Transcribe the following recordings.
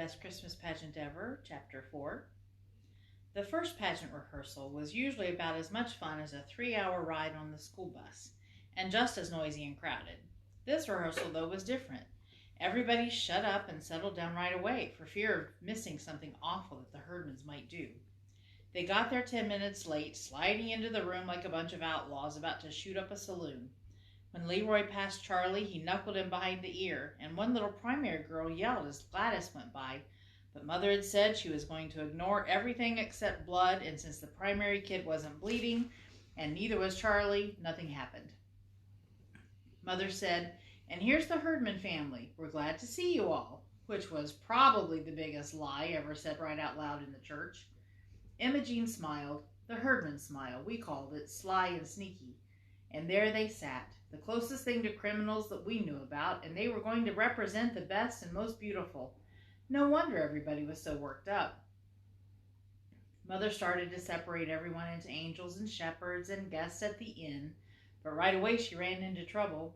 Best Christmas Pageant Ever, Chapter 4. The first pageant rehearsal was usually about as much fun as a 3-hour ride on the school bus, and just as noisy and crowded. This rehearsal, though, was different. Everybody shut up and settled down right away for fear of missing something awful that the Herdmans might do. They got there 10 minutes late, sliding into the room like a bunch of outlaws about to shoot up a saloon. When Leroy passed Charlie, he knuckled him behind the ear, and one little primary girl yelled as Gladys went by. But Mother had said she was going to ignore everything except blood, and since the primary kid wasn't bleeding, and neither was Charlie, nothing happened. Mother said, "And here's the Herdman family. We're glad to see you all," which was probably the biggest lie ever said right out loud in the church. Imogene smiled, the Herdman smile, we called it, sly and sneaky. And there they sat, the closest thing to criminals that we knew about, and they were going to represent the best and most beautiful. No wonder everybody was so worked up. Mother started to separate everyone into angels and shepherds and guests at the inn, but right away she ran into trouble.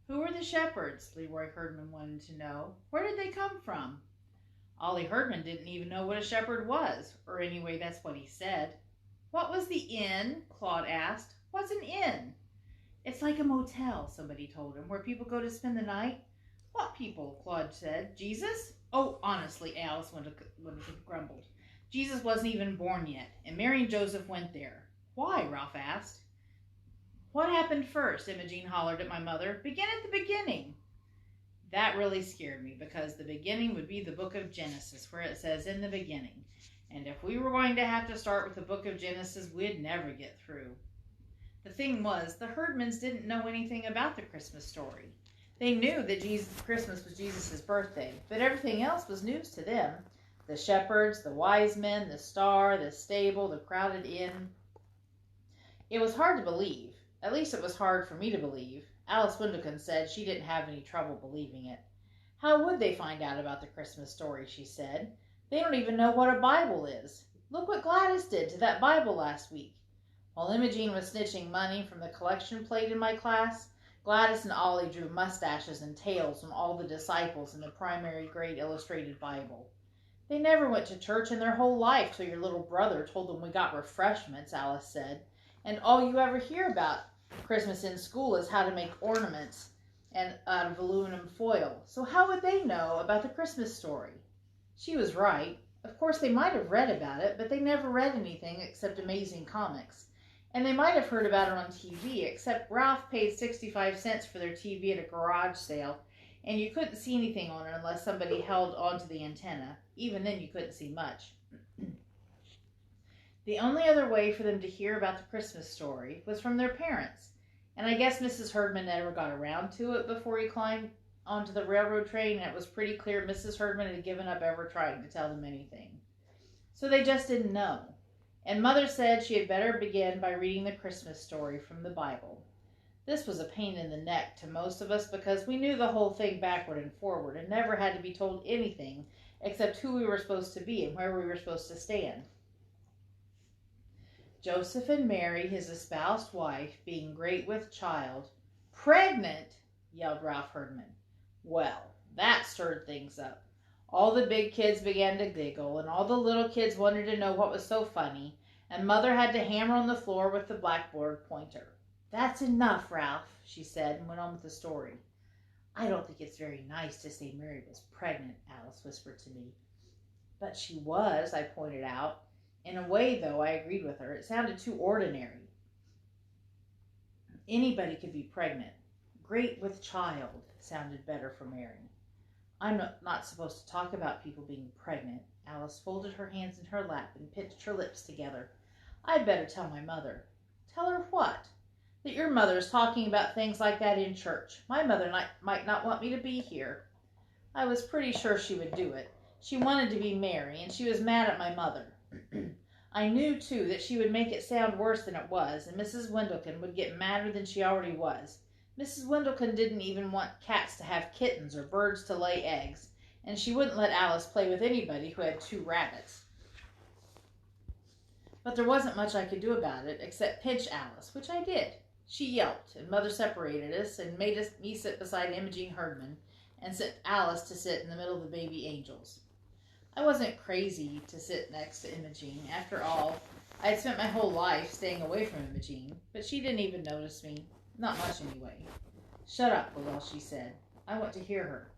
Who were the shepherds? Leroy Herdman wanted to know. Where did they come from? Ollie Herdman didn't even know what a shepherd was, or anyway, that's what he said. What was the inn? Claude asked. What's an inn? It's like a motel, somebody told him, where people go to spend the night. What people? Claude said. Jesus? Oh, honestly, Alice grumbled. Jesus wasn't even born yet, and Mary and Joseph went there. Why? Ralph asked. What happened first? Imogene hollered at my mother. Begin at the beginning. That really scared me, because the beginning would be the book of Genesis, where it says, in the beginning. And if we were going to have to start with the book of Genesis, we'd never get through. The thing was, the Herdmans didn't know anything about the Christmas story. They knew that Christmas was Jesus' birthday, but everything else was news to them. The shepherds, the wise men, the star, the stable, the crowded inn. It was hard to believe. At least it was hard for me to believe. Alice Windleton said she didn't have any trouble believing it. How would they find out about the Christmas story, she said. They don't even know what a Bible is. Look what Gladys did to that Bible last week. While Imogene was snitching money from the collection plate in my class, Gladys and Ollie drew mustaches and tails on all the disciples in the primary grade illustrated Bible. They never went to church in their whole life till your little brother told them we got refreshments, Alice said. And all you ever hear about Christmas in school is how to make ornaments and out of aluminum foil. So how would they know about the Christmas story? She was right. Of course, they might have read about it, but they never read anything except Amazing Comics. And they might have heard about it on TV, except Ralph paid 65 cents for their TV at a garage sale, and you couldn't see anything on it unless somebody held onto the antenna. Even then, you couldn't see much. The only other way for them to hear about the Christmas story was from their parents, and I guess Mrs. Herdman never got around to it before he climbed onto the railroad train, and it was pretty clear Mrs. Herdman had given up ever trying to tell them anything. So they just didn't know. And Mother said she had better begin by reading the Christmas story from the Bible. This was a pain in the neck to most of us because we knew the whole thing backward and forward and never had to be told anything except who we were supposed to be and where we were supposed to stand. Joseph and Mary, his espoused wife, being great with child. Pregnant, yelled Ralph Herdman. Well, that stirred things up. All the big kids began to giggle, and all the little kids wanted to know what was so funny, and Mother had to hammer on the floor with the blackboard pointer. That's enough, Ralph, she said, and went on with the story. I don't think it's very nice to say Mary was pregnant, Alice whispered to me. But she was, I pointed out. In a way, though, I agreed with her. It sounded too ordinary. Anybody could be pregnant. Great with child sounded better for Mary. I'm not supposed to talk about people being pregnant. Alice folded her hands in her lap and pinched her lips together. I'd better tell my mother. Tell her what? That your mother's talking about things like that in church. My mother might not want me to be here. I was pretty sure she would do it. She wanted to be Mary, and she was mad at my mother. I knew, too, that she would make it sound worse than it was, and Mrs. Windleton would get madder than she already was. Mrs. Windleton didn't even want cats to have kittens or birds to lay eggs, and she wouldn't let Alice play with anybody who had 2 rabbits. But there wasn't much I could do about it, except pinch Alice, which I did. She yelped, and Mother separated us and made me sit beside Imogene Herdman, and sent Alice to sit in the middle of the baby angels. I wasn't crazy to sit next to Imogene. After all, I had spent my whole life staying away from Imogene, but she didn't even notice me. Not much, anyway. Shut up, was all she said. I went to hear her.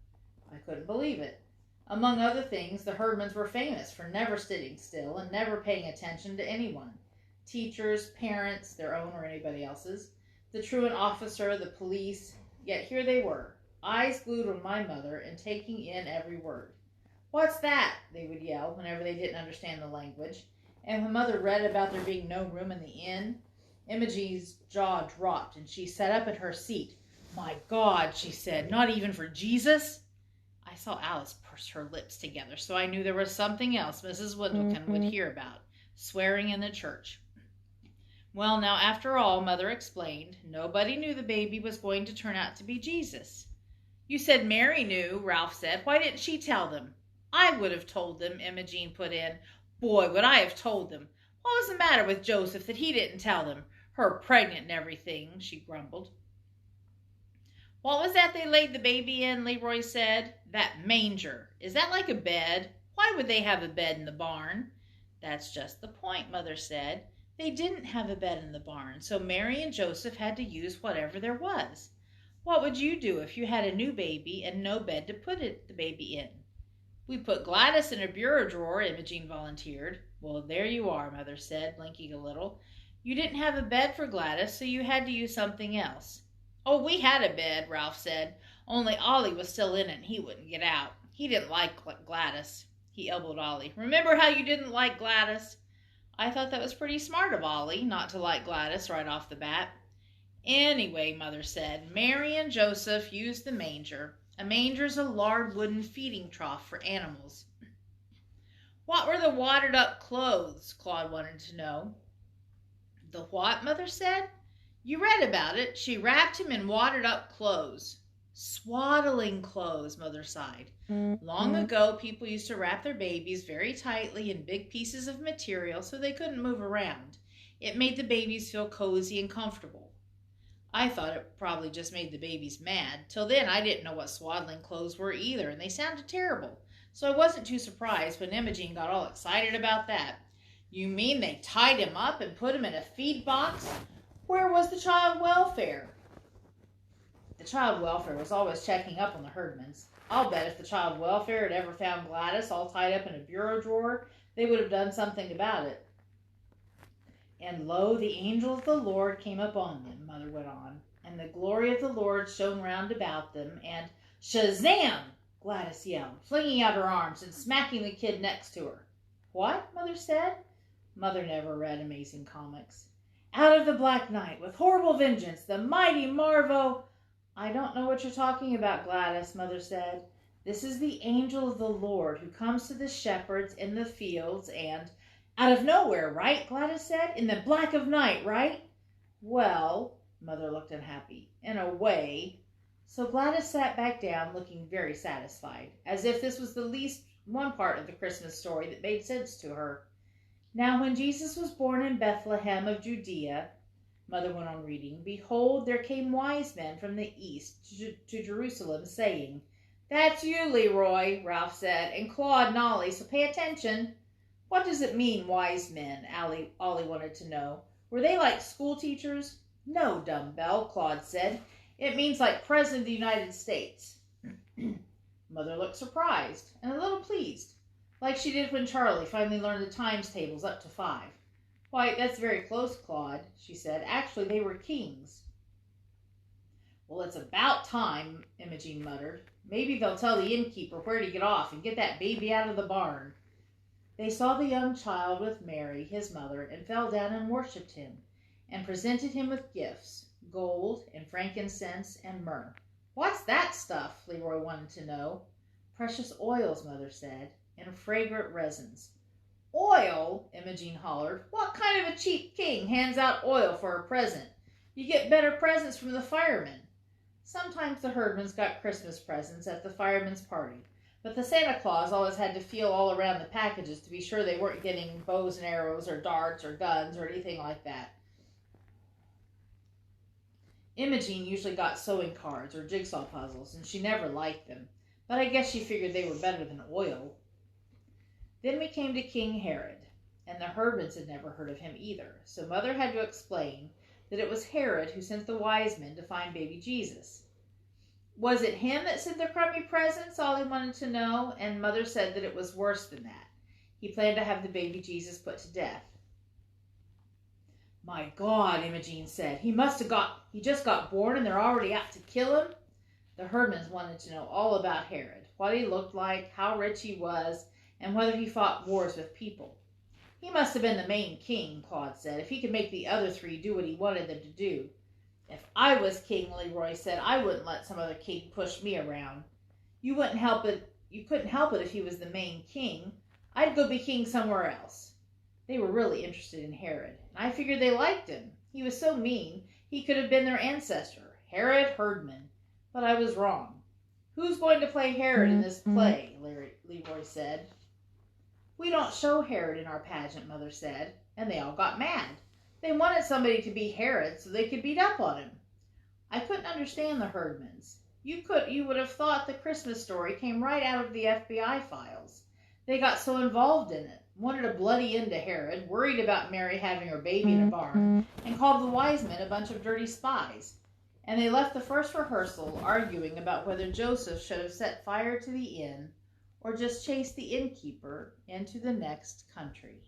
I couldn't believe it. Among other things, the Herdmans were famous for never sitting still and never paying attention to anyone. Teachers, parents, their own or anybody else's, the truant officer, the police. Yet here they were, eyes glued on my mother and taking in every word. "What's that?" they would yell whenever they didn't understand the language. And when Mother read about there being no room in the inn, Imogene's jaw dropped and she sat up in her seat. "My God," she said, "not even for Jesus?" I saw Alice purse her lips together, so I knew there was something else Mrs. Windleton would hear about, swearing in the church. Well, now, after all, Mother explained, nobody knew the baby was going to turn out to be Jesus. "You said Mary knew," Ralph said. "Why didn't she tell them?" "I would have told them," Imogene put in. "Boy, would I have told them. What was the matter with Joseph that he didn't tell them? Her pregnant and everything," she grumbled. "What was that they laid the baby in?" Leroy said. "That manger. Is that like a bed? Why would they have a bed in the barn?" "That's just the point," Mother said. "They didn't have a bed in the barn, so Mary and Joseph had to use whatever there was. What would you do if you had a new baby and no bed to put the baby in?" "We put Gladys in a bureau drawer," Imogene volunteered. "Well, there you are," Mother said, blinking a little. "You didn't have a bed for Gladys, so you had to use something else." "Oh, we had a bed," Ralph said, "only Ollie was still in it and he wouldn't get out. He didn't like Gladys." He elbowed Ollie. "Remember how you didn't like Gladys?" "I thought that was pretty smart of Ollie, not to like Gladys right off the bat." "Anyway," Mother said, "Mary and Joseph used the manger. A manger's a large wooden feeding trough for animals." "What were the wadded-up clothes?" Claude wanted to know. "The what?" Mother said. "You read about it. She wrapped him in wadded-up clothes." "Swaddling clothes," Mother sighed. "Long ago, people used to wrap their babies very tightly in big pieces of material so they couldn't move around. It made the babies feel cozy and comfortable. I thought it probably just made the babies mad. Till then, I didn't know what swaddling clothes were either, and they sounded terrible. So I wasn't too surprised when Imogene got all excited about that." "You mean they tied him up and put him in a feed box? Where was the child welfare?" "The child welfare was always checking up on the Herdmans. I'll bet if the child welfare had ever found Gladys all tied up in a bureau drawer, they would have done something about it." "And lo, the angel of the Lord came upon them," Mother went on, "and the glory of the Lord shone round about them, and—" "Shazam!" Gladys yelled, flinging out her arms and smacking the kid next to her. "What?" Mother said. Mother never read Amazing Comics. "Out of the black night, with horrible vengeance, the mighty Marvo—" "I don't know what you're talking about, Gladys," Mother said. "This is the angel of the Lord who comes to the shepherds in the fields and—" "Out of nowhere, right?" Gladys said. "In the black of night, right?" "Well," Mother looked unhappy, "in a way." So Gladys sat back down looking very satisfied, as if this was the least one part of the Christmas story that made sense to her. "Now when Jesus was born in Bethlehem of Judea," Mother went on reading, "behold, there came wise men from the east to Jerusalem, saying—" "That's you, Leroy," Ralph said, "and Claude and Ollie, so pay attention." "What does it mean, wise men?" Ollie wanted to know. "Were they like school teachers?" "No, dumbbell," Claude said. "It means like President of the United States." Mother looked surprised and a little pleased, like she did when Charlie finally learned the times tables up to 5. "Why, that's very close, Claude," she said. "Actually, they were kings." "Well, it's about time," Imogene muttered. "Maybe they'll tell the innkeeper where to get off and get that baby out of the barn." They saw the young child with Mary, his mother, and fell down and worshipped him, and presented him with gifts, gold and frankincense and myrrh. "What's that stuff?" Leroy wanted to know. "Precious oils," Mother said, "and fragrant resins." "Oil!" Imogene hollered. "What kind of a cheap king hands out oil for a present? You get better presents from the firemen." Sometimes the Herdmans got Christmas presents at the firemen's party, but the Santa Claus always had to feel all around the packages to be sure they weren't getting bows and arrows or darts or guns or anything like that. Imogene usually got sewing cards or jigsaw puzzles, and she never liked them, but I guess she figured they were better than oil. Then we came to King Herod, and the herdmans had never heard of him either, so Mother had to explain that it was Herod who sent the wise men to find baby Jesus. Was it him that sent the crummy presents? Ollie wanted to know, and Mother said that it was worse than that. He planned to have the baby Jesus put to death. My God, Imogene said. He just got born and they're already out to kill him? The herdmans wanted to know all about Herod, what he looked like, how rich he was, and whether he fought wars with people. He must have been the main king, Claude said, if he could make the other three do what he wanted them to do. If I was king, Leroy said, I wouldn't let some other king push me around. You couldn't help it if he was the main king. I'd go be king somewhere else. They were really interested in Herod, and I figured they liked him. He was so mean, he could have been their ancestor, Herod Herdman. But I was wrong. Who's going to play Herod in this play? Leroy said. We don't show Herod in our pageant, Mother said, and they all got mad. They wanted somebody to be Herod so they could beat up on him. I couldn't understand the herdmans. You would have thought the Christmas story came right out of the FBI files. They got so involved in it, wanted a bloody end to Herod, worried about Mary having her baby in a barn, and called the wise men a bunch of dirty spies. And they left the first rehearsal arguing about whether Joseph should have set fire to the inn or just chased the innkeeper into the next country.